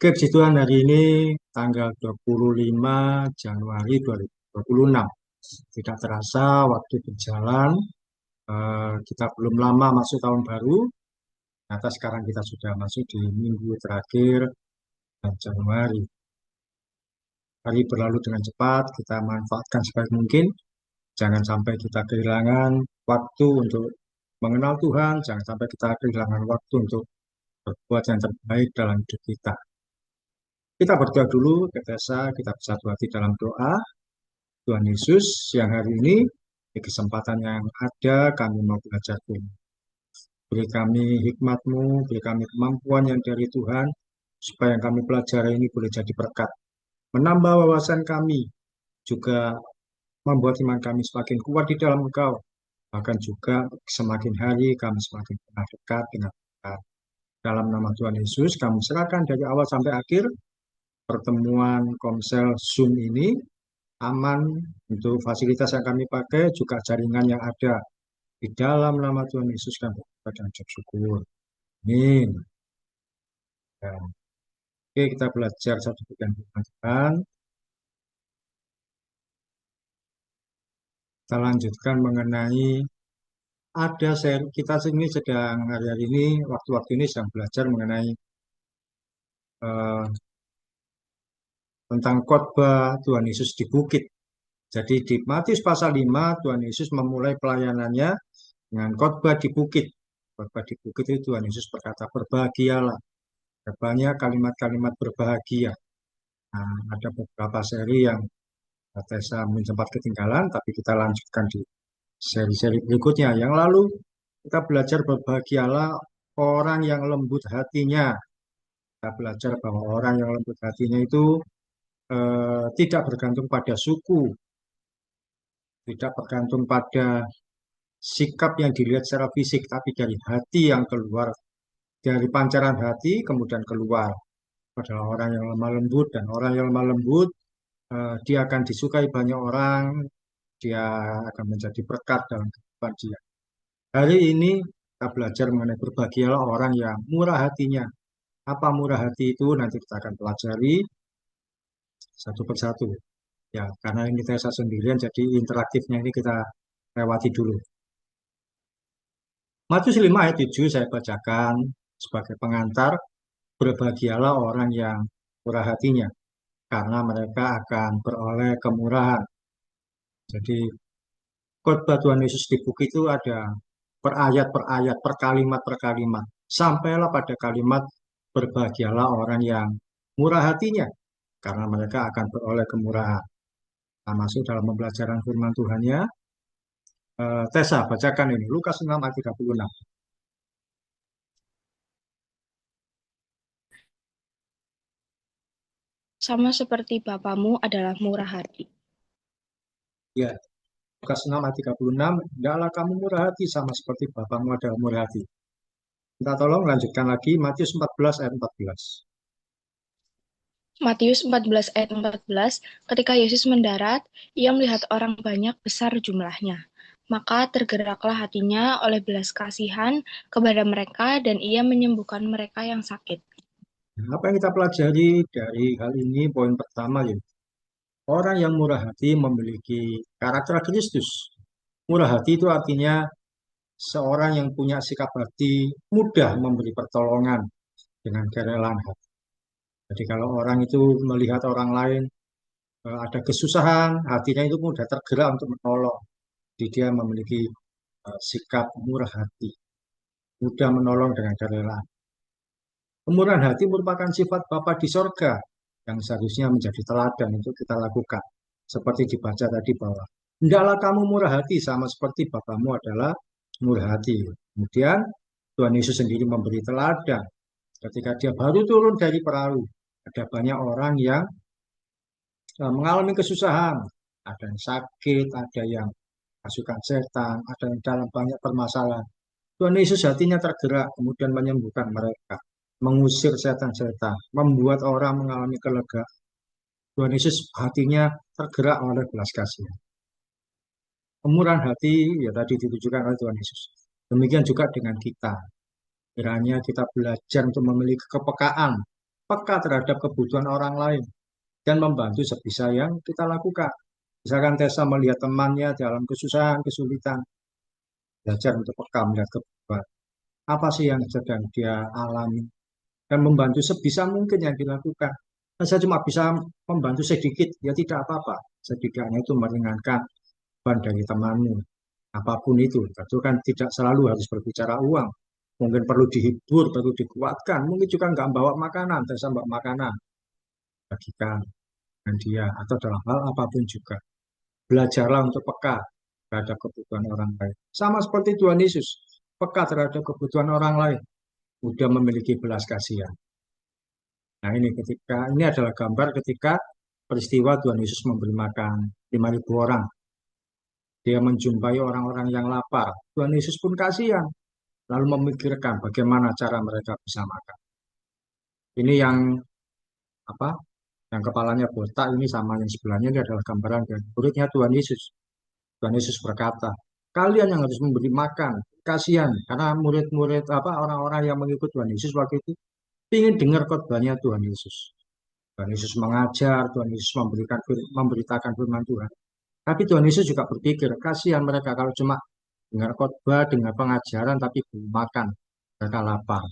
Oke, puji Tuhan hari ini tanggal 25 Januari 2026. Tidak terasa waktu berjalan, kita belum lama masuk tahun baru, ternyata sekarang kita sudah masuk di minggu terakhir Januari. Hari berlalu dengan cepat, kita manfaatkan sebaik mungkin. Jangan sampai kita kehilangan waktu untuk mengenal Tuhan, jangan sampai kita kehilangan waktu untuk berbuat yang terbaik dalam hidup kita. Kita berdoa dulu, kita bersatu hati dalam doa. Tuhan Yesus, siang hari ini, di kesempatan yang ada, kami mau belajar Tuhan. Beri kami hikmat-Mu, beri kami kemampuan yang dari Tuhan, supaya yang kami pelajari ini boleh jadi berkat. Menambah wawasan kami, juga membuat iman kami semakin kuat di dalam Engkau. Bahkan juga semakin hari kami semakin pernah dekat dengan Tuhan. Dalam nama Tuhan Yesus, kami serahkan dari awal sampai akhir pertemuan Komsel Zoom ini aman untuk fasilitas yang kami pakai, juga jaringan yang ada. Di dalam nama Tuhan Yesus kami berdoa dan ucap syukur. Amin. Dan, oke, kita belajar satu bagian firman Tuhan. Kita lanjutkan mengenai ada seri kita ini sedang hari-hari ini waktu-waktu ini sedang belajar mengenai eh, tentang khotbah Tuhan Yesus di bukit. Jadi di Matius pasal 5 Tuhan Yesus memulai pelayanannya dengan khotbah di bukit. Khotbah di bukit itu Tuhan Yesus berkata, berbahagialah. Ada banyak kalimat-kalimat berbahagia. Nah, ada beberapa seri yang Tessa mungkin sempat ketinggalan, tapi kita lanjutkan di seri-seri berikutnya. Yang lalu kita belajar berbahagialah orang yang lembut hatinya. Kita belajar bahwa orang yang lembut hatinya itu tidak bergantung pada suku, tidak bergantung pada sikap yang dilihat secara fisik, tapi dari hati yang keluar, dari pancaran hati kemudian keluar adalah orang yang lemah lembut, dan orang yang lemah lembut dia akan disukai banyak orang, dia akan menjadi berkat dalam kehidupan dia. Hari ini kita belajar mengenai berbahagialah orang yang murah hatinya. Apa murah hati itu nanti kita akan pelajari satu persatu. Ya, karena ini saya sendirian, jadi interaktifnya ini kita lewati dulu. Matius 5 ayat 7 saya bacakan sebagai pengantar, berbahagialah orang yang murah hatinya, karena mereka akan beroleh kemurahan. Jadi khotbah Tuhan Yesus di bukit itu ada per ayat, per kalimat, per kalimat. Sampailah pada kalimat, berbahagialah orang yang murah hatinya, karena mereka akan beroleh kemurahan. Kita masuk dalam pembelajaran firman Tuhannya. Tessa, bacakan ini, Lukas 6 ayat 36. Sama seperti Bapamu adalah murah hati. Ya, Lukas 6 ayat 36, hendaklah kamu murah hati sama seperti Bapamu adalah murah hati. Kita tolong lanjutkan lagi, Matius 14 ayat 14. Matius 14 ayat 14, ketika Yesus mendarat, ia melihat orang banyak besar jumlahnya. Maka tergeraklah hatinya oleh belas kasihan kepada mereka dan ia menyembuhkan mereka yang sakit. Nah, apa yang kita pelajari dari hal ini, poin pertama ya, orang yang murah hati memiliki karakter Kristus. Murah hati itu artinya seorang yang punya sikap hati mudah memberi pertolongan dengan kerelaan hati. Jadi kalau orang itu melihat orang lain ada kesusahan, hatinya itu mudah tergerak untuk menolong. Jadi dia memiliki sikap murah hati, mudah menolong dengan kerelaan. Kemurahan hati merupakan sifat Bapa di sorga yang seharusnya menjadi teladan untuk kita lakukan. Seperti dibaca tadi bahwa, hendaklah kamu murah hati sama seperti Bapamu adalah murah hati. Kemudian Tuhan Yesus sendiri memberi teladan. Ketika dia baru turun dari perahu, ada banyak orang yang mengalami kesusahan. Ada yang sakit, ada yang pasukan setan, ada yang dalam banyak permasalahan. Tuhan Yesus hatinya tergerak, kemudian menyembuhkan mereka, mengusir setan-setan, membuat orang mengalami kelegaan. Tuhan Yesus hatinya tergerak oleh belas kasihan. Kemurahan hati ya tadi ditujukan oleh Tuhan Yesus. Demikian juga dengan kita. Kiranya kita belajar untuk memiliki kepekaan peka terhadap kebutuhan orang lain, dan membantu sebisa yang kita lakukan. Misalkan Tessa melihat temannya dalam kesusahan, kesulitan, belajar untuk peka melihat kebutuhan. Apa sih yang sedang dia alami? Dan membantu sebisa mungkin yang dilakukan. Dan saya cuma bisa membantu sedikit, ya tidak apa-apa. Setidaknya itu meringankan beban dari temanmu. Apapun itu, tentu kan tidak selalu harus berbicara uang. Mungkin perlu dihibur, perlu dikuatkan. Mungkin juga nggak bawa makanan, saya bawa makanan. Bagikan dengan dia, atau dalam hal apapun juga. Belajarlah untuk peka terhadap kebutuhan orang lain. Sama seperti Tuhan Yesus, peka terhadap kebutuhan orang lain. Mudah memiliki belas kasihan. Nah ini adalah gambar ketika peristiwa Tuhan Yesus memberi makan 5.000 orang. Dia menjumpai orang-orang yang lapar. Tuhan Yesus pun kasihan, lalu memikirkan bagaimana cara mereka bisa makan. Ini yang apa? Yang kepalanya botak ini sama yang sebelahnya ini adalah gambaran dari muridnya Tuhan Yesus. Tuhan Yesus berkata, kalian yang harus memberi makan, kasihan karena murid-murid apa orang-orang yang mengikut Tuhan Yesus waktu itu ingin dengar khotbahnya Tuhan Yesus. Tuhan Yesus mengajar, Tuhan Yesus memberitakan firman Tuhan. Tapi Tuhan Yesus juga berpikir, kasihan mereka kalau cuma dengar khotbah, dengar pengajaran, tapi belum makan. Mereka lapar.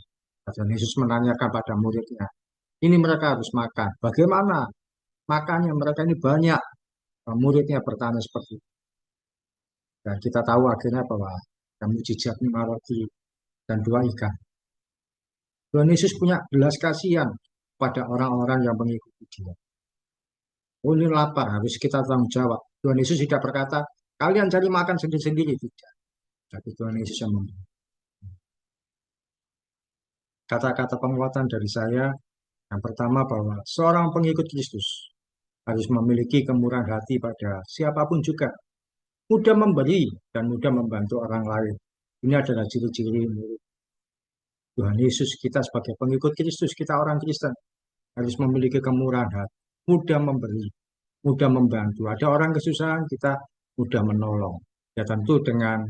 Tuhan Yesus menanyakan pada muridnya, ini mereka harus makan. Bagaimana? Makannya mereka ini banyak. Muridnya bertanya seperti itu. Dan kita tahu akhirnya bahwa yang mujizat 5 roti dan 2 ikan. Tuhan Yesus punya belas kasihan pada orang-orang yang mengikuti dia. Oh ini lapar, harus kita tanggung jawab. Tuhan Yesus tidak berkata, kalian cari makan sendiri-sendiri. Tidak. Tapi Tuhan Yesus yang memberi. Kata-kata penguatan dari saya, yang pertama bahwa seorang pengikut Kristus harus memiliki kemurahan hati pada siapapun juga. Mudah memberi dan mudah membantu orang lain. Ini adalah ciri-ciri Tuhan Yesus. Kita sebagai pengikut Kristus, kita orang Kristen, harus memiliki kemurahan hati. Mudah memberi, mudah membantu. Ada orang kesusahan, kita mudah menolong. Ya tentu dengan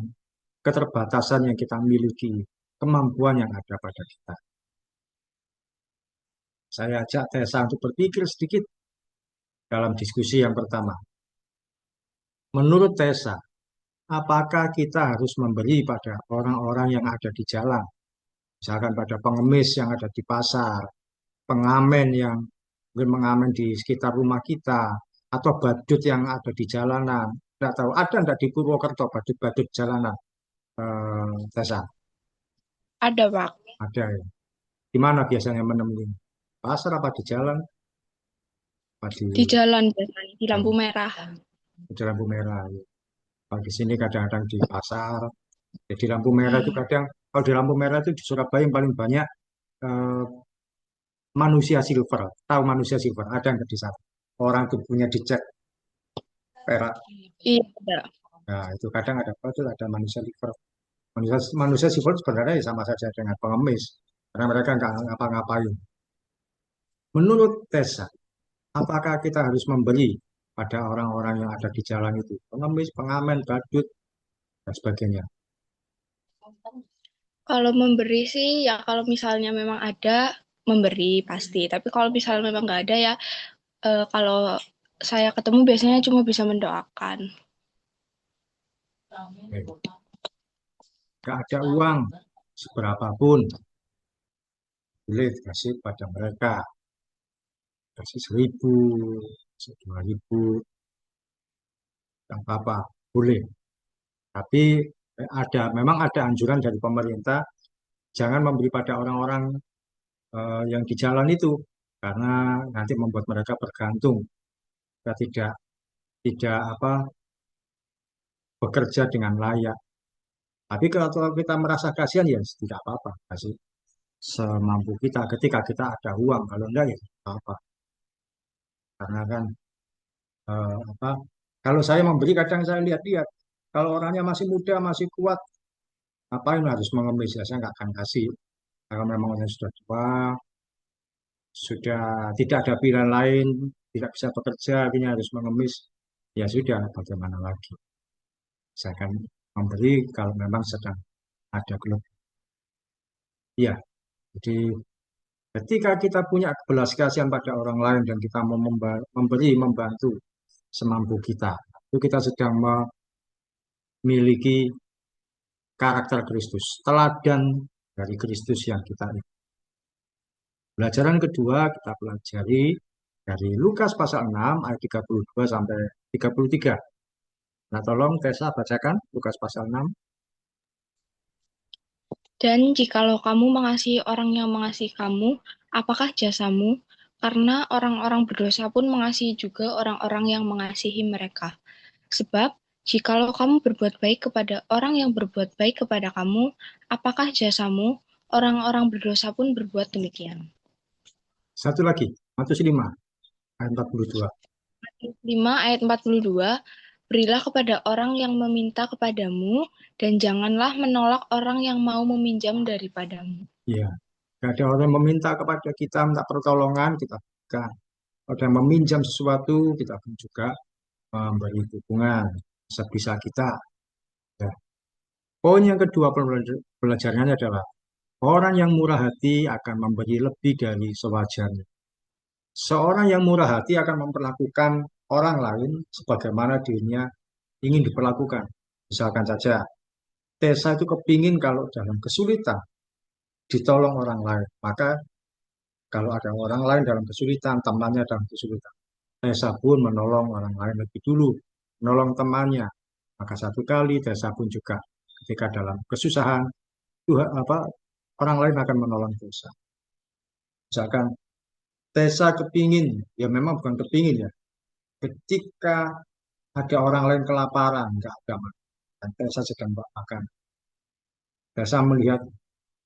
keterbatasan yang kita miliki, kemampuan yang ada pada kita. Saya ajak Tessa untuk berpikir sedikit dalam diskusi yang pertama. Menurut Tessa, apakah kita harus memberi pada orang-orang yang ada di jalan? Misalkan pada pengemis yang ada di pasar, pengamen yang mungkin mengamen di sekitar rumah kita, atau badut yang ada di jalanan. Tidak tahu, ada enggak di Purwokerto badut-badut jalanan? Tessa, Ada, Pak. ada ya. Di mana biasanya menemui? Pasar apa di jalan? Apa Di di, jalan biasanya, di lampu merah. di lampu merah? Ya. Kalau di sini kadang-kadang di pasar. Jadi lampu merah itu kadang, kalau di lampu merah itu di Surabaya yang paling banyak eh, manusia silver. Tahu manusia silver? Ada yang di sana. Orang tubuhnya dicek perak. Iya, ada. Nah, itu kadang ada apa itu ada manusia silver. Manusia silver sebenarnya ya sama saja dengan pengemis. Karena mereka nggak ngapa-ngapain. Menurut Tessa, apakah kita harus memberi pada orang-orang yang ada di jalan itu? Pengemis, pengamen, badut, dan sebagainya. Kalau memberi sih, ya kalau misalnya memang ada, memberi pasti. Tapi kalau misalnya memang nggak ada ya, kalau saya ketemu biasanya cuma bisa mendoakan. Nggak ada uang seberapapun, boleh dikasih pada mereka. Kasih 1.000, kasih 2.000, tak apa-apa, boleh. Tapi memang ada anjuran dari pemerintah, jangan memberi pada orang-orang yang di jalan itu, karena nanti membuat mereka bergantung. Kita tidak tidak apa bekerja dengan layak. Tapi kalau kita merasa kasihan ya tidak apa-apa, kasih semampu kita ketika kita ada uang. Kalau enggak ya tidak apa-apa. Karena kan apa? Kalau saya memberi kadang saya lihat-lihat, kalau orangnya masih muda, masih kuat, ngapain harus mengemis ya? Saya nggak akan kasih. Kalau memang orangnya sudah tua, sudah tidak ada pilihan lain, tidak bisa bekerja, akhirnya harus mengemis, ya sudah, bagaimana lagi? Saya akan memberi kalau memang sedang ada kelebihan. Ya, jadi Ketika kita punya belas kasihan pada orang lain dan kita mau memberi, membantu semampu kita, itu kita sedang memiliki karakter Kristus, teladan dari Kristus yang kita ikuti. Pelajaran kedua kita pelajari dari Lukas pasal 6 ayat 32 sampai 33. Nah, tolong Tessa bacakan Lukas pasal 6. Dan jikalau kamu mengasihi orang yang mengasihi kamu, apakah jasamu? Karena orang-orang berdosa pun mengasihi juga orang-orang yang mengasihi mereka. Sebab, jikalau kamu berbuat baik kepada orang yang berbuat baik kepada kamu, apakah jasamu? Orang-orang berdosa pun berbuat demikian. Satu lagi, Matius 5 ayat 42. 5 ayat 42, berilah kepada orang yang meminta kepadamu, dan janganlah menolak orang yang mau meminjam daripadamu. Ya, ada orang meminta kepada kita, minta pertolongan, kita berikan. Ada yang meminjam sesuatu, kita pun juga memberi dukungan sebisa kita. Ya. Poin yang kedua pelajarannya adalah orang yang murah hati akan memberi lebih dari sewajarnya. Seorang yang murah hati akan memperlakukan orang lain sebagaimana dirinya ingin diperlakukan. Misalkan saja, Tessa itu kepingin kalau dalam kesulitan ditolong orang lain. Maka kalau ada orang lain dalam kesulitan, temannya dalam kesulitan, Tessa pun menolong orang lain lebih dulu, menolong temannya. Maka satu kali Tessa pun juga ketika dalam kesusahan, Tuhan, orang lain akan menolong Tessa. Misalkan Tessa kepingin, ya memang bukan kepingin ya, ketika ada orang lain kelaparan, nggak ada makan, dan Tessa sedang makan. Tessa melihat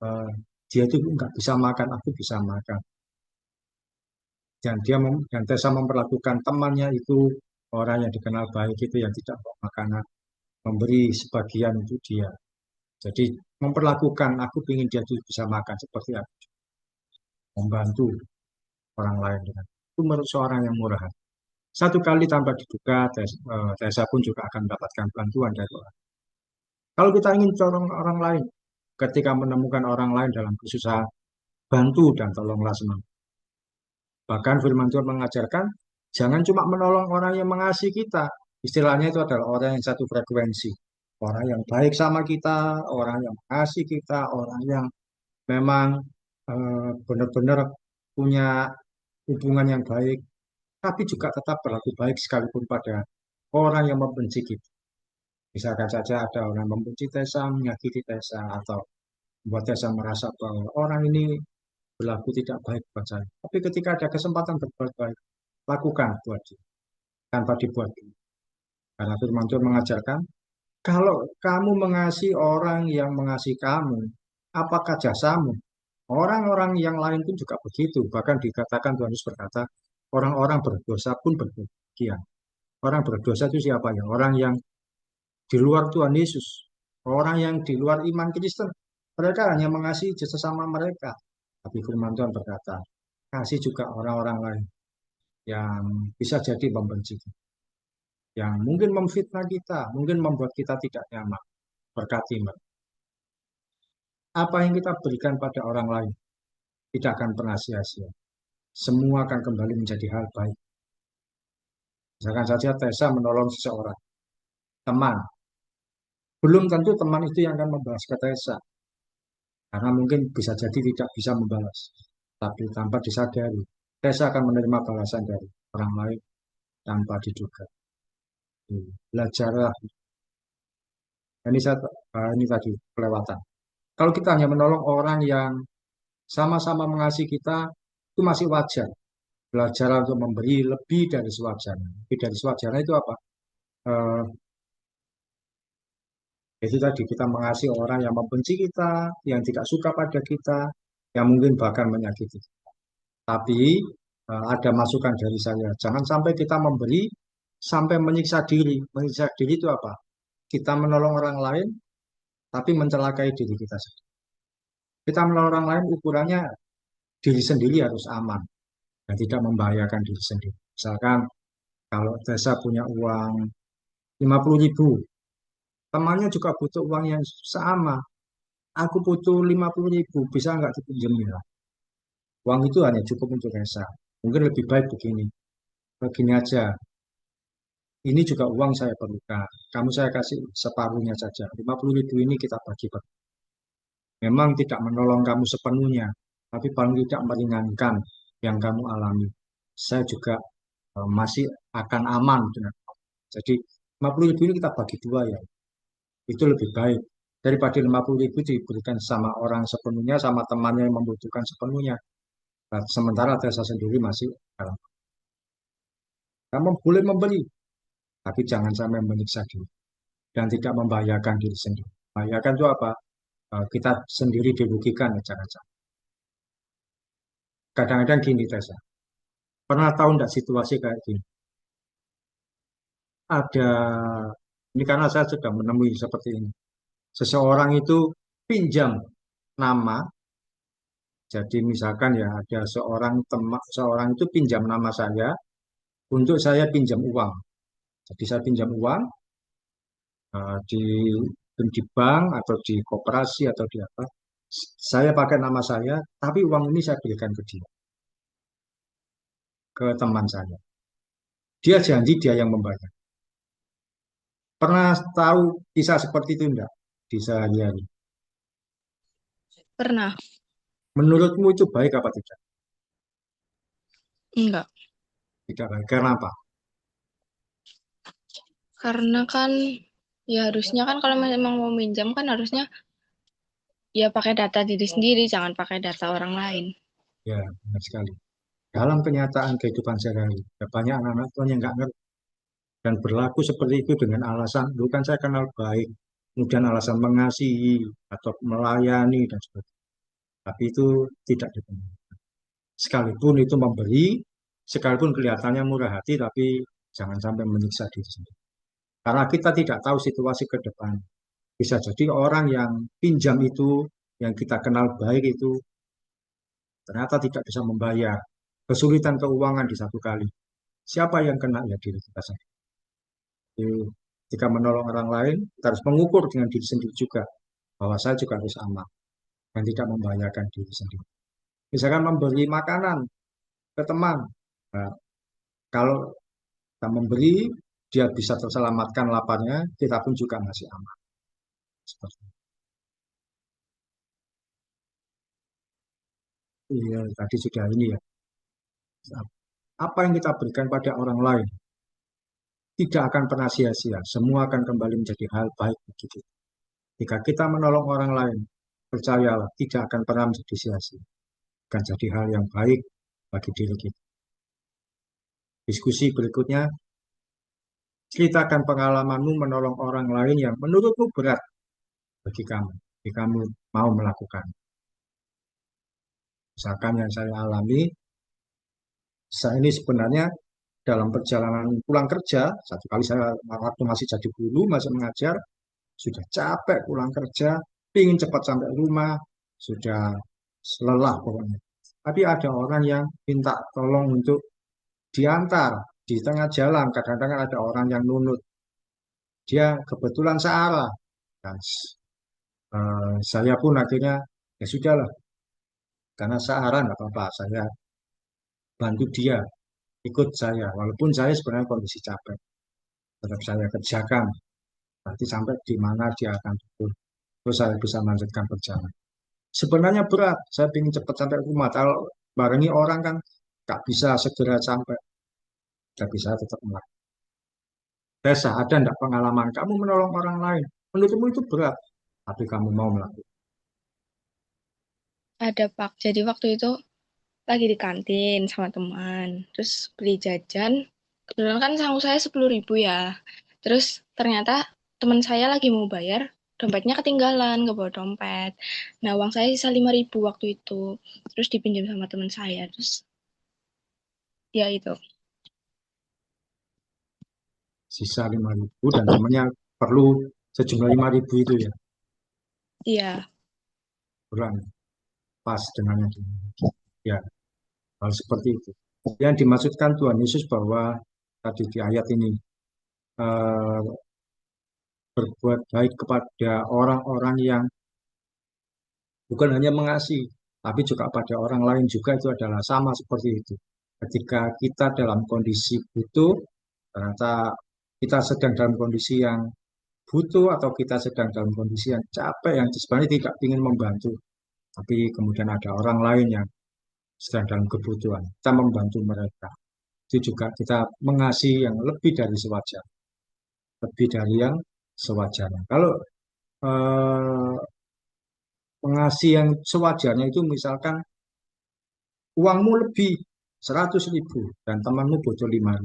eh, dia itu nggak bisa makan, aku bisa makan. Dan Tessa memperlakukan temannya itu orang yang dikenal baik itu yang tidak bawa makanan, memberi sebagian untuk dia. Jadi memperlakukan aku ingin dia itu bisa makan seperti aku, membantu orang lain dengan itu menurut seorang yang murah hati. Satu kali tanpa diduga, Tessa pun juga akan mendapatkan bantuan dari orang. Kalau kita ingin corong orang lain, ketika menemukan orang lain dalam kesusahan, bantu dan tolonglah semua. Bahkan firman Tuhan mengajarkan, jangan cuma menolong orang yang mengasihi kita. Istilahnya itu adalah orang yang satu frekuensi. Orang yang baik sama kita, orang yang mengasihi kita, orang yang memang benar-benar punya hubungan yang baik, tapi juga tetap berlaku baik sekalipun pada orang yang membenci kita. Misalkan saja ada orang yang membenci Tessa, menyakiti Tessa, atau membuat Tessa merasa bahwa orang ini berlaku tidak baik buat saya. Tapi ketika ada kesempatan berbuat baik, lakukan buat dia, tanpa dibuat. Karena firman Tuhan mengajarkan, kalau kamu mengasihi orang yang mengasihi kamu, apakah jasamu? Orang-orang yang lain pun juga begitu. Bahkan dikatakan Tuhan Yesus berkata, orang-orang berdosa pun berbahagia. Orang berdosa itu siapa ya? Orang yang di luar Tuhan Yesus. Orang yang di luar iman Kristen. Mereka hanya mengasihi sesama mereka. Tapi firman Tuhan berkata, kasih juga orang-orang lain yang bisa jadi membenci kita. Yang mungkin memfitnah kita, mungkin membuat kita tidak nyaman. Berkati mereka. Apa yang kita berikan pada orang lain tidak akan pernah sia-sia. Semua akan kembali menjadi hal baik. Misalkan saja Tessa menolong seseorang, teman. Belum tentu teman itu yang akan membalas ke Tessa. Karena mungkin bisa jadi tidak bisa membalas. Tapi tanpa disadari, Tessa akan menerima balasan dari orang lain tanpa diduga. Belajarlah. Ini tadi kelewatan. Kalau kita hanya menolong orang yang sama-sama mengasihi kita, itu masih wajar. Belajar untuk memberi lebih dari sewajarnya. Lebih dari sewajarnya itu apa? Eh, itu tadi kita mengasihi orang yang membenci kita, yang tidak suka pada kita, yang mungkin bahkan menyakiti. Tapi ada masukan dari saya, jangan sampai kita memberi sampai menyiksa diri. Menyiksa diri itu apa? Kita menolong orang lain, tapi mencelakai diri kita sendiri. Kita menolong orang lain ukurannya diri sendiri harus aman dan tidak membahayakan diri sendiri. Misalkan kalau desa punya uang 50.000, temannya juga butuh uang yang sama. Aku butuh 50.000, bisa nggak dipinjam ya? Uang itu hanya cukup untuk Resa. Mungkin lebih baik begini. Begini aja. Ini juga uang saya perlukan. Kamu saya kasih separuhnya saja. 50.000 ini kita bagi. Memang tidak menolong kamu sepenuhnya, tapi paling tidak meringankan yang kamu alami. Saya juga masih akan aman dengan. Jadi 50.000 ini kita bagi dua ya. Itu lebih baik daripada 50.000 diberikan sama orang sepenuhnya, sama temannya yang membutuhkan sepenuhnya. Nah, sementara saya sendiri masih dalam. Kamu boleh memberi, tapi jangan sampai menyiksa diri dan tidak membahayakan diri sendiri. Membahayakan itu apa? Kita sendiri dirugikan ya jangan. Kadang-kadang gini Tessa, pernah tahu enggak situasi kayak gini? Ada, ini karena saya sudah menemui seperti ini. Seseorang itu pinjam nama, jadi misalkan ya ada seorang teman, seorang itu pinjam nama saya untuk saya pinjam uang. Jadi saya pinjam uang di bank atau di koperasi atau di apa. Saya pakai nama saya, tapi uang ini saya berikan ke dia, ke teman saya. Dia janji dia yang membayar. Pernah tahu kisah seperti itu enggak di sehari-hari? Pernah. Menurutmu itu baik apa tidak? Enggak. Tidak baik. Karena apa? Karena kan ya harusnya kan kalau memang mau minjam kan harusnya ya pakai data diri sendiri, jangan pakai data orang lain. Ya, benar sekali. Dalam kenyataan kehidupan sehari-hari, ya banyak anak-anak tuan yang nggak ngerti dan berlaku seperti itu dengan alasan, bukan saya kenal baik, kemudian alasan mengasihi atau melayani dan sebagainya. Tapi itu tidak dipenuhi. Sekalipun itu memberi, sekalipun kelihatannya murah hati, tapi jangan sampai menyiksa diri sendiri. Karena kita tidak tahu situasi ke depan. Bisa jadi orang yang pinjam itu, yang kita kenal baik itu, ternyata tidak bisa membayar. Kesulitan keuangan di satu kali. Siapa yang kena ya diri kita sendiri. Jadi, jika menolong orang lain, kita harus mengukur dengan diri sendiri juga. Bahwa saya juga harus aman dan tidak membahayakan diri sendiri. Misalkan memberi makanan ke teman. Nah, kalau kita memberi, dia bisa terselamatkan laparnya, kita pun juga masih aman. Seperti itu. Iya, tadi sudah ini ya. Apa yang kita berikan pada orang lain tidak akan pernah sia-sia. Semua akan kembali menjadi hal baik bagi kita. Jika kita menolong orang lain, percayalah tidak akan pernah menjadi sia-sia. Akan jadi hal yang baik bagi diri kita. Diskusi berikutnya, ceritakan pengalamanmu menolong orang lain yang menurutmu berat bagi kamu. Jika kamu mau melakukan. Misalkan yang saya alami, saya ini sebenarnya dalam perjalanan pulang kerja, satu kali saya waktu masih jadi guru, masih mengajar, sudah capek pulang kerja, ingin cepat sampai rumah, sudah lelah pokoknya. Tapi ada orang yang minta tolong untuk diantar di tengah jalan. Kadang-kadang ada orang yang nunut. Dia kebetulan searah. Dan saya pun akhirnya ya sudahlah, karena searah nggak apa-apa. Saya bantu dia, ikut saya. Walaupun saya sebenarnya kondisi capek, tetap saya kerjakan. Nanti sampai di mana dia akan turun. Terus saya bisa melanjutkan perjalanan. Sebenarnya berat. Saya ingin cepat sampai rumah. Kalau barengi orang kan nggak bisa segera sampai. Tapi saya tetap melakukan. Tessa, ada enggak pengalaman kamu menolong orang lain? Menurutmu itu berat, tapi kamu mau melakukan. Ada Pak. Jadi waktu itu lagi di kantin sama teman. Terus beli jajan. Kebetulan kan sanggup saya 10.000 ya. Terus ternyata teman saya lagi mau bayar. Dompetnya ketinggalan, gak bawa dompet. Nah, uang saya sisa 5.000 waktu itu. Terus dipinjam sama teman saya. Terus ya itu. Sisa 5.000 dan temannya perlu sejumlah 5.000 itu ya. Iya, Kurang pas dengan yang ya, hal seperti itu. Yang dimaksudkan Tuhan Yesus bahwa tadi di ayat ini eh, berbuat baik kepada orang-orang yang bukan hanya mengasihi, tapi juga pada orang lain juga itu adalah sama seperti itu. Ketika kita dalam kondisi butuh, ternyata kita sedang dalam kondisi yang butuh atau kita sedang dalam kondisi yang capek, yang sebenarnya tidak ingin membantu, tapi kemudian ada orang lain yang sedang dalam kebutuhan, kita membantu mereka. Itu juga kita mengasihi yang lebih dari sewajar, lebih dari yang sewajarnya. Kalau eh, mengasihi yang sewajarnya itu misalkan uangmu lebih 100.000 dan temanmu butuh 5.000.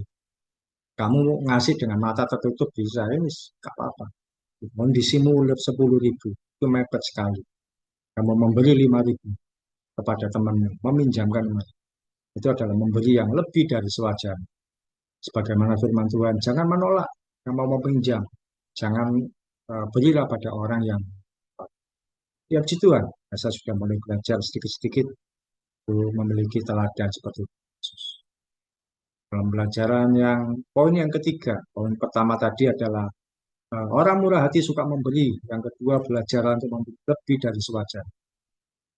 Kamu ngasih dengan mata tertutup bisa, ini nggak apa-apa. Kondisimu 10.000, itu mepet sekali. Kamu memberi 5.000 kepada temanmu, meminjamkan emas. Itu adalah memberi yang lebih dari sewajarnya. Sebagaimana firman Tuhan, jangan menolak yang mau meminjam. Jangan berilah pada orang yang ya puji Tuhan. Saya sudah mulai belajar sedikit-sedikit memiliki teladan seperti itu. Dalam pembelajaran yang poin yang ketiga, poin pertama tadi adalah orang murah hati suka memberi. Yang kedua, belajar untuk memberi lebih dari sewajar.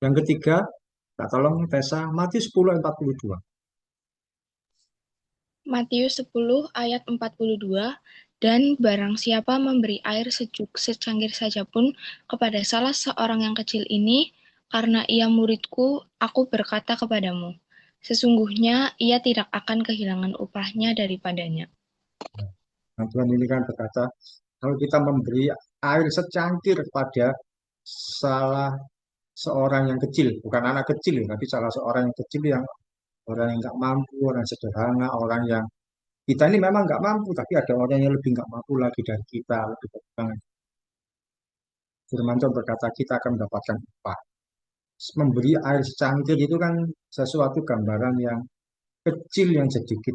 Yang ketiga, tak tolong Tessa, Matius 10 ayat 42. Matius 10 ayat 42, dan barang siapa memberi air sejuk secangkir saja pun kepada salah seorang yang kecil ini, karena ia muridku, aku berkata kepadamu, sesungguhnya ia tidak akan kehilangan upahnya daripadanya. Nah, Tuhan ini kan berkata, kalau kita memberi air secangkir kepada salah seorang yang kecil, bukan anak kecil, tapi salah seorang yang kecil yang orang yang nggak mampu, orang sederhana, orang yang kita ini memang nggak mampu, tapi ada orang yang lebih nggak mampu lagi dari kita, lebih berbangan. Firman Tuhan berkata kita akan mendapatkan upah. Memberi air secangkir itu kan sesuatu gambaran yang kecil yang sedikit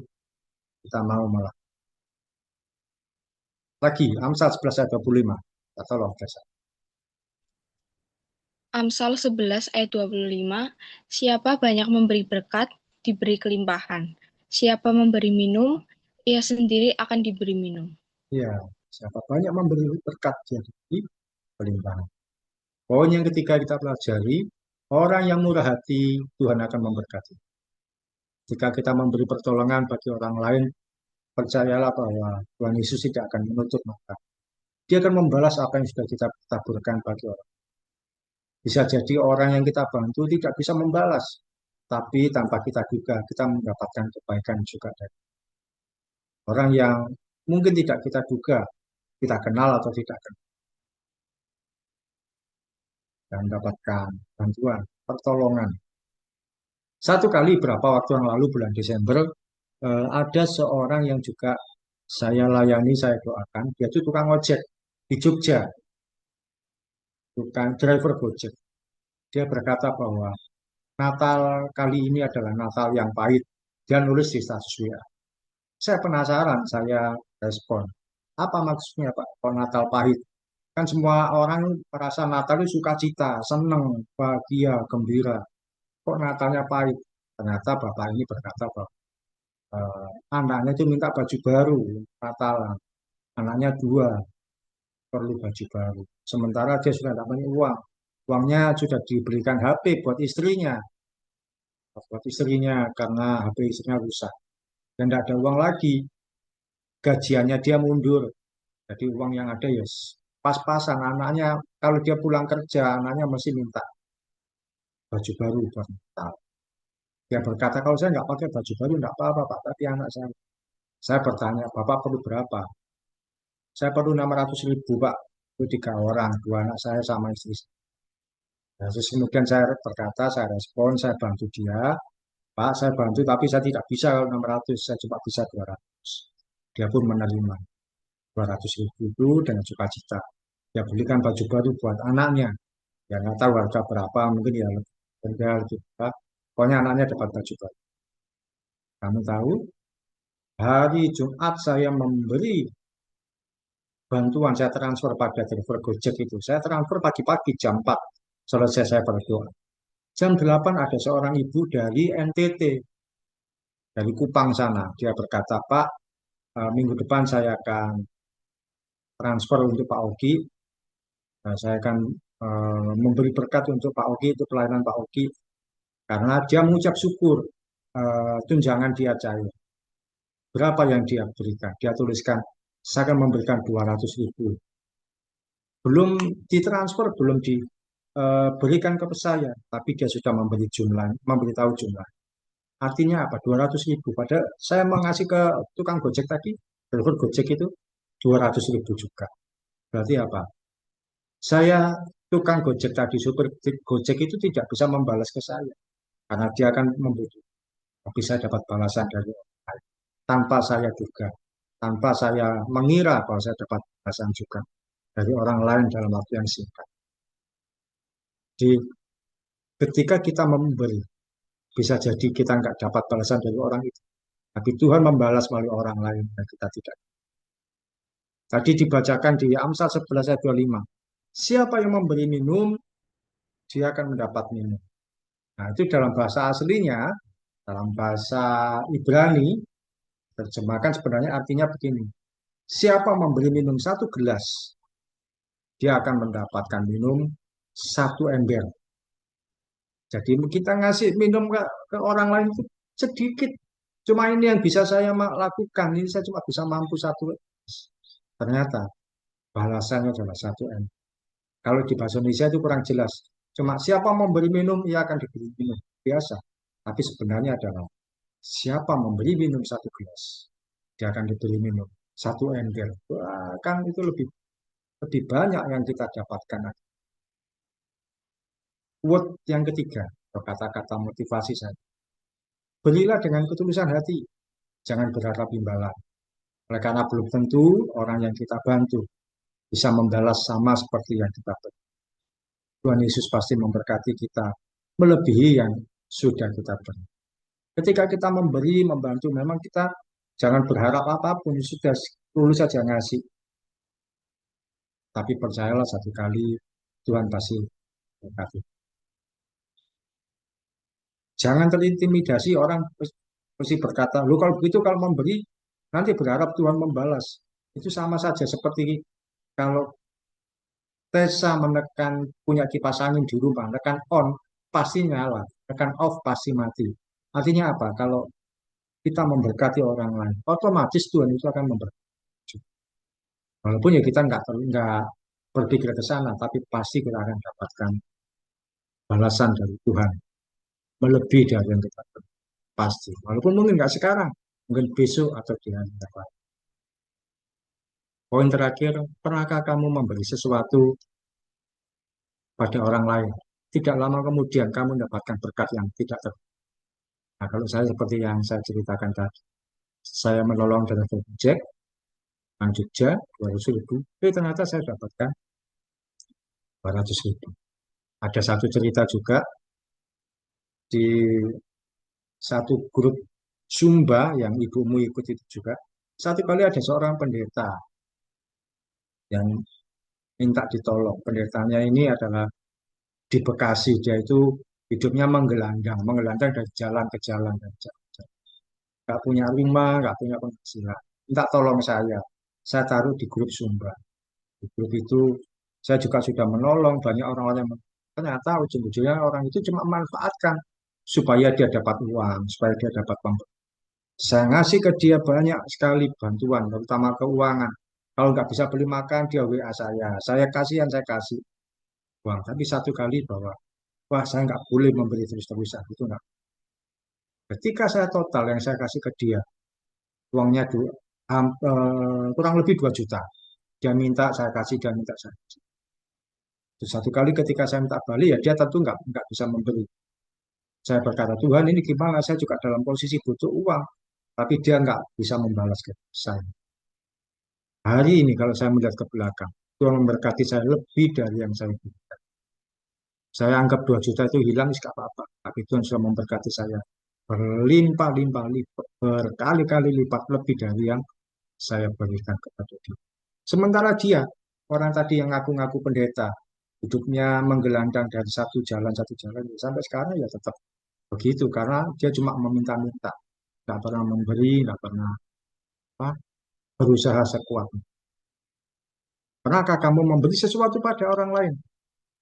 kita mau malah. Lagi, Amsal 11 ayat 25. Kata Allah, Amsal 11 ayat 25, siapa banyak memberi berkat, diberi kelimpahan. Siapa memberi minum, ia sendiri akan diberi minum. ya, siapa banyak memberi berkat jadi berlimpah. Poin yang ketiga kita pelajari, orang yang murah hati, Tuhan akan memberkati. Jika kita memberi pertolongan bagi orang lain, percayalah bahwa Tuhan Yesus tidak akan menutup mata. Dia akan membalas apa yang sudah kita taburkan bagi orang. Bisa jadi orang yang kita bantu tidak bisa membalas, tapi tanpa kita duga, kita mendapatkan kebaikan juga dari orang yang mungkin tidak kita duga, kita kenal atau tidak kenal, dan mendapatkan bantuan, pertolongan. Satu kali berapa waktu yang lalu bulan Desember ada seorang yang juga saya layani, saya doakan. Dia itu tukang ojek di Jogja, tukang driver Gojek. Dia berkata bahwa Natal kali ini adalah Natal yang pahit. Dia nulis di status WA. Saya penasaran, saya respon. Apa maksudnya Pak? Kok Natal pahit? Kan semua orang merasa Natal itu sukacita, senang, bahagia, gembira. Kok Natalnya pahit? Ternyata Bapak ini berkata bahwa anaknya itu minta baju baru Natal. Anaknya dua perlu baju baru. Sementara dia sudah tidak punya uang. Uangnya sudah diberikan HP buat istrinya karena HP istrinya rusak. Dan tidak ada uang lagi. Gajiannya dia mundur. Jadi uang yang ada ya pas-pasan. Anaknya kalau dia pulang kerja, anaknya masih minta baju baru buat Natal. Dia berkata kalau saya nggak pakai baju baru nggak apa-apa Pak, tapi anak saya bertanya, Bapak perlu berapa? Saya perlu 600.000 Pak. Itu 3 orang, 2 anak saya sama istri saya. Nah, terus kemudian saya berkata, saya respon, saya bantu dia. Pak, saya bantu, tapi saya tidak bisa kalau 600, saya cuma bisa 200. Dia pun menerima 200.000 itu dengan sukacita. Dia belikan baju baru buat anaknya. Ya nggak tahu harga berapa, mungkin ya harga lebih berapa. Pokoknya anaknya dapat baju baru. Kamu tahu, hari Jumat saya memberi bantuan, saya transfer pada driver Gojek itu. Saya transfer pagi-pagi jam 4, selesai saya berdoa. Jam 8 ada seorang ibu dari NTT, dari Kupang sana. Dia berkata, Pak, minggu depan saya akan transfer untuk Pak Ogi. Saya akan memberi berkat untuk Pak Ogi, itu pelayanan Pak Ogi. karena dia mengucap syukur tunjangan dia cair. Berapa yang dia berikan? Dia tuliskan, saya akan memberikan 200.000. Belum ditransfer, belum diberikan ke saya, tapi dia sudah memberi jumlah, memberitahu jumlah. Artinya apa? 200.000. Padahal saya mengasih ke tukang Gojek tadi, driver Gojek itu 200.000 juga. Berarti apa? Saya tukang Gojek tadi, supir Gojek itu tidak bisa membalas ke saya karena dia akan membutuhkan. Tapi saya dapat balasan dari orang lain tanpa saya duga, tanpa saya mengira bahwa saya dapat balasan juga dari orang lain dalam waktu yang singkat. Jadi ketika kita memberi, bisa jadi kita nggak dapat balasan dari orang itu, tapi Tuhan membalas melalui orang lain dan kita tidak. Tadi dibacakan di Amsal 11 ayat 25. Siapa yang memberi minum, dia akan mendapat minum. Nah, itu dalam bahasa aslinya, dalam bahasa Ibrani, terjemahkan sebenarnya artinya begini. Siapa memberi minum satu gelas, dia akan mendapatkan minum satu ember. Jadi kita ngasih minum ke orang lain itu sedikit. Cuma ini yang bisa saya lakukan. Ini saya cuma bisa mampu satu. Ternyata balasannya adalah satu ember. Kalau di bahasa Indonesia itu kurang jelas. Cuma siapa memberi minum, ia akan diberi minum. Biasa. Tapi sebenarnya adalah siapa memberi minum satu gelas, dia akan diberi minum satu ember. Wah, kan itu lebih lebih banyak yang kita dapatkan. Quote yang ketiga, atau kata-kata motivasi saya. Berilah dengan ketulusan hati, jangan berharap imbalan. Oleh karena belum tentu orang yang kita bantu bisa membalas sama seperti yang kita beri. Tuhan Yesus pasti memberkati kita melebihi yang sudah kita beri. Ketika kita memberi, membantu, memang kita jangan berharap apapun, sudah tulus saja ngasih. Tapi percayalah satu kali Tuhan pasti berkati. Jangan terintimidasi orang mesti berkata, lu kalau begitu kalau memberi nanti berharap Tuhan membalas. Itu sama saja seperti kalau Tessa menekan punya kipas angin di rumah, tekan on pasti nyala, tekan off pasti mati. Artinya apa? Kalau kita memberkati orang lain, otomatis Tuhan itu akan memberkati. Walaupun ya kita nggak berpikir ke sana, tapi pasti kita akan dapatkan balasan dari Tuhan melebihi dari yang kita beri. Pasti. Walaupun mungkin nggak sekarang, mungkin besok atau di hari depan. Poin terakhir, pernahkah kamu memberi sesuatu pada orang lain? Tidak lama kemudian kamu mendapatkan berkat yang tidak Nah, kalau saya seperti yang saya ceritakan tadi, saya menolong dari Jack, Bang Jogja, 200.000, ternyata saya dapatkan 200.000. Ada satu cerita juga di satu grup Sumba yang ibumu ikut itu juga. Satu kali ada seorang pendeta yang minta ditolong. Pendetanya ini adalah di Bekasi, dia itu hidupnya menggelandang dari jalan ke jalan. Nggak punya rumah, nggak punya penghasilan. Minta tolong saya taruh di grup Sumba. Di grup itu saya juga sudah menolong banyak orang-orang yang ternyata ujung-ujungnya orang itu cuma memanfaatkan supaya dia dapat uang, supaya dia dapat pemberian. Saya ngasih ke dia banyak sekali bantuan, terutama keuangan. Kalau nggak bisa beli makan, dia WA saya. Saya kasihan, saya kasih uang. Tapi satu kali bahwa, wah saya nggak boleh memberi terus-terusan. Itu nggak. Ketika saya total yang saya kasih ke dia, uangnya kurang lebih 2 juta. Dia minta, saya kasih, dia minta, saya kasih. Terus satu kali ketika saya minta balik, ya dia tentu nggak bisa memberi. Saya berkata, Tuhan ini gimana? Saya juga dalam posisi butuh uang. Tapi dia nggak bisa membalas ke saya. Hari ini kalau saya melihat ke belakang, Tuhan memberkati saya lebih dari yang saya berikan. Saya anggap 2 juta itu hilang, nggak apa-apa. Tapi Tuhan sudah memberkati saya berlimpah-limpah lipat, berkali-kali lipat lebih dari yang saya berikan kepada dia. Sementara dia, orang tadi yang ngaku-ngaku pendeta, hidupnya menggelandang dari satu jalan, sampai sekarang ya tetap begitu, karena dia cuma meminta-minta, nggak pernah memberi, nggak pernah apa, berusaha sekuat. Pernahkah kamu memberi sesuatu pada orang lain?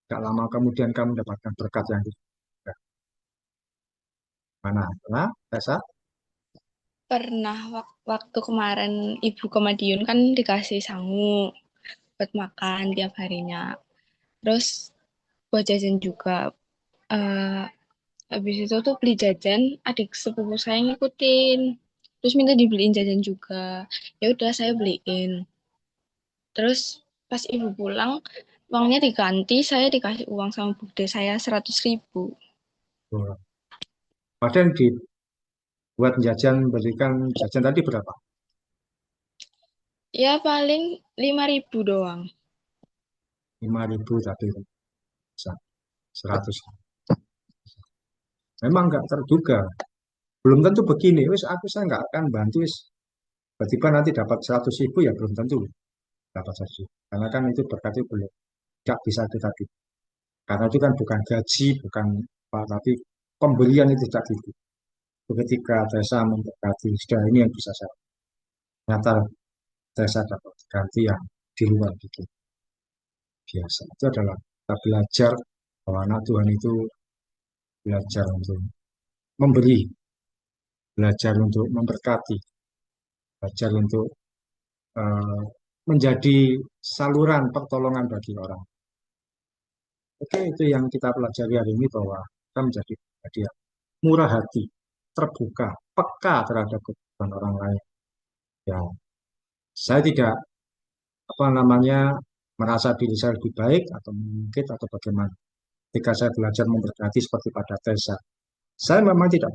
Tidak lama kemudian kamu mendapatkan berkat yang tidak. Mana? Pernah, Tessa? Pernah waktu kemarin ibu ke Madiun kan dikasih sangu buat makan tiap harinya. Terus buat jajan juga. Eh, Habis itu tuh beli jajan, adik sepupu saya ngikutin. Terus minta dibeliin jajan juga. Ya udah saya beliin. Terus pas ibu pulang, uangnya diganti, saya dikasih uang sama bude saya 100.000. Oh. Padahal dibuat jajan, berikan jajan tadi berapa? Ya paling 5.000 doang. 5.000 tapi bisa 100. Memang nggak terduga. Belum tentu begini. Wis aku saya nggak akan bantu. Wis tiba-tiba nanti dapat 100.000 ya belum tentu dapat 100.000. Karena kan itu berarti belum. Nggak bisa kita gitu. Karena itu kan bukan gaji, bukan apa, tapi pembelian itu tidak gitu. Ketika Tessa memberkati, sudah ini yang bisa saya. Ternyata Tessa dapat ganti yang di luar gitu. Biasa. Itu adalah kita belajar bahwa anak Tuhan itu belajar untuk memberi, belajar untuk memberkati, belajar untuk eh, menjadi saluran pertolongan bagi orang. Oke, itu yang kita pelajari hari ini bahwa kita menjadi pribadi yang murah hati, terbuka, peka terhadap kebutuhan orang lain. Ya, saya tidak apa namanya merasa diri saya lebih baik atau mungkin atau bagaimana. Ketika saya belajar memberkati seperti pada Tessa, saya memang tidak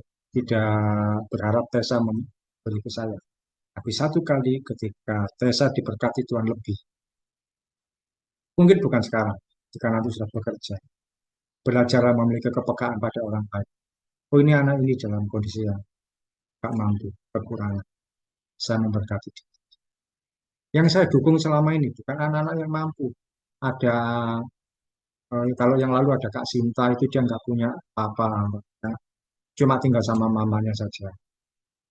berharap Tessa memberi ke saya. Tapi satu kali ketika Tessa diberkati Tuhan lebih, mungkin bukan sekarang, jika nanti sudah bekerja, belajarlah memiliki kepekaan pada orang lain. Oh ini anak ini dalam kondisi yang tak mampu, kekurangan. Saya memberkati dia. Yang saya dukung selama ini bukan anak-anak yang mampu. Ada kalau yang lalu ada Kak Sinta itu dia nggak punya apa-apa, cuma tinggal sama mamanya saja.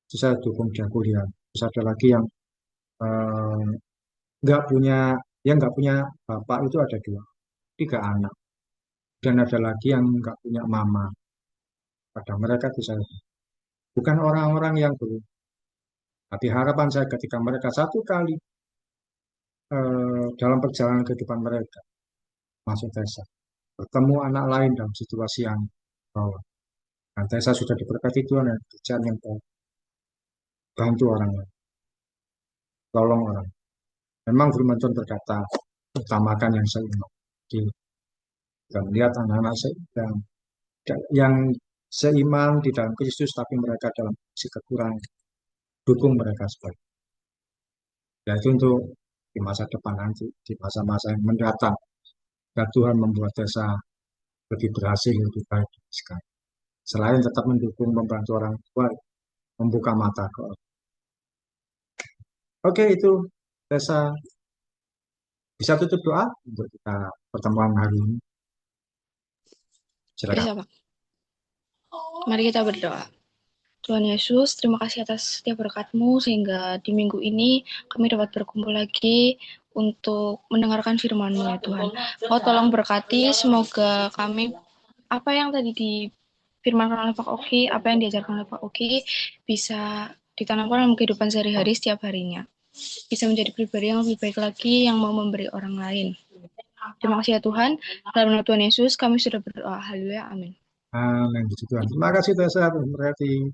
Itu saya dukung dia kuliah. Terus ada lagi yang eh, nggak punya, yang nggak punya bapak itu ada dua, tiga anak. Dan ada lagi yang nggak punya mama. Pada mereka itu saya bukan orang-orang yang belum. Tapi harapan saya ketika mereka satu kali dalam perjalanan kehidupan mereka masuk Tesa, bertemu anak lain dalam situasi yang bawah. Dan Tesa sudah diberkati Tuhan dan kerjaan yang baik, bantu orang lain, tolong orang. Memang firman Tuhan berkata, utamakan yang seiman. Jadi, kita melihat anak-anak yang seiman di dalam Kristus, tapi mereka dalam kondisi kekurangan, dukung mereka sebaik. Ya itu untuk di masa depan nanti, di masa-masa yang mendatang, dan Tuhan membuat desa lebih berhasil, lebih baik sekali. Selain tetap mendukung, membantu orang tua, membuka mata ke orang. Oke, itu desa bisa tutup doa untuk kita pertemuan hari ini. Silakan. Bisa, Pak. Mari kita berdoa. Tuhan Yesus, terima kasih atas setiap berkat-Mu sehingga di minggu ini kami dapat berkumpul lagi untuk mendengarkan firman-Mu ya Tuhan. Kau tolong berkati, semoga kami apa yang tadi difirmankan oleh Pak Oki, apa yang diajarkan oleh Pak Oki bisa ditanamkan dalam kehidupan sehari-hari setiap harinya. Bisa menjadi pribadi yang lebih baik lagi yang mau memberi orang lain. Terima kasih ya Tuhan. Dalam nama Tuhan Yesus kami sudah berdoa. Haleluya. Amin. Amin. Puji Tuhan. Terima kasih Tessa. Berarti